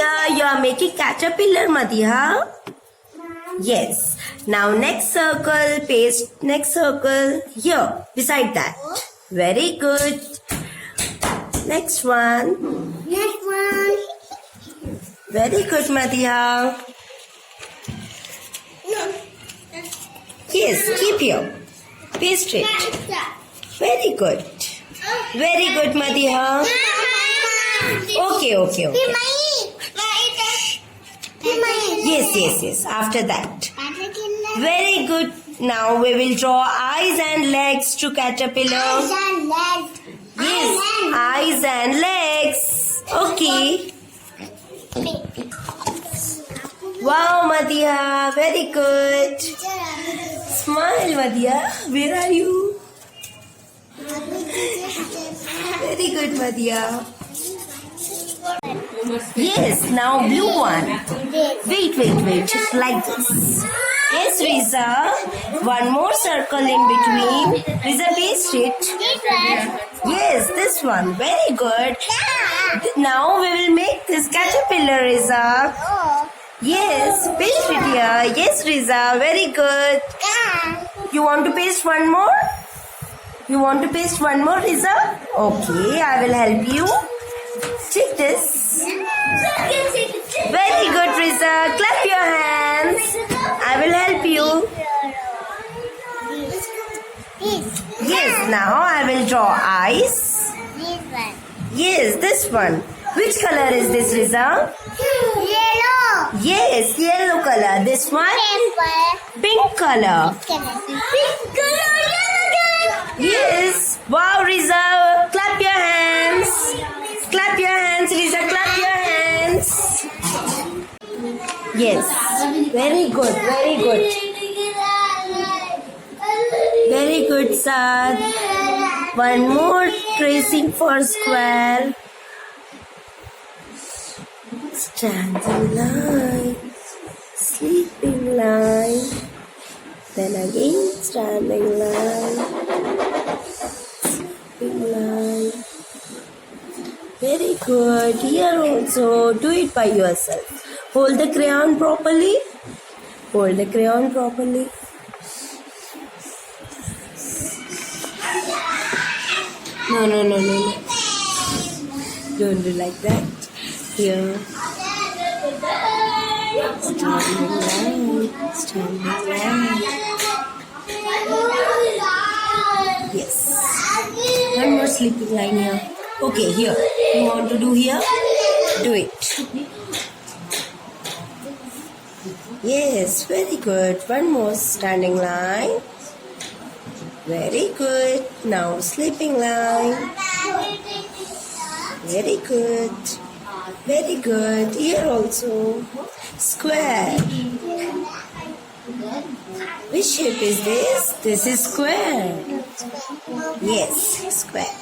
here you are making caterpillar, Madhya. Yes. Now next circle, paste next circle here, beside that. Very good. Next one. Next one. Very good, Madhya. Yes, keep here. Paste it. Very good. Very good, Madhya. Okay. Yes. After that. Very good. Now we will draw eyes and legs to caterpillar. Yes, eyes and legs. Okay. Wow, Madhya. Very good. Smile, Madhya. Where are you? Very good, Madhya. Yes, now blue one. Wait. Just like this. Yes, Riza. One more circle in between. Riza, paste it. Yes, this one. Very good. Now we will make this caterpillar, Riza. Yes, paste it here. Yes, Riza. Very good. You want to paste one more? You want to paste one more, Riza? Okay, I will help you. Take this. Very good, Riza. Clap your hands. I will help you. Yes, now I will draw eyes. Yes, this one. Which color is this, Riza? Yellow. Yes, yellow color. This one? Pink color. Yes. Wow, Riza. Clap your hands. Clap your hands, Riza. Clap your hands. Yes. Very good. Very good, Sad. One more tracing for square. Standing line. Sleeping line. Then again standing line. Sleeping line. Very good. Here also, do it by yourself. Hold the crayon properly. Hold the crayon properly. No. Don't do like that. Here. Standing line. Yes. One more sleeping line here. Okay, here. You want to do here? Do it. Yes, very good. One more standing line. Very good. Now sleeping line. Very good. Very good. Here also. Square. Which shape is this? This is square. Yes, square.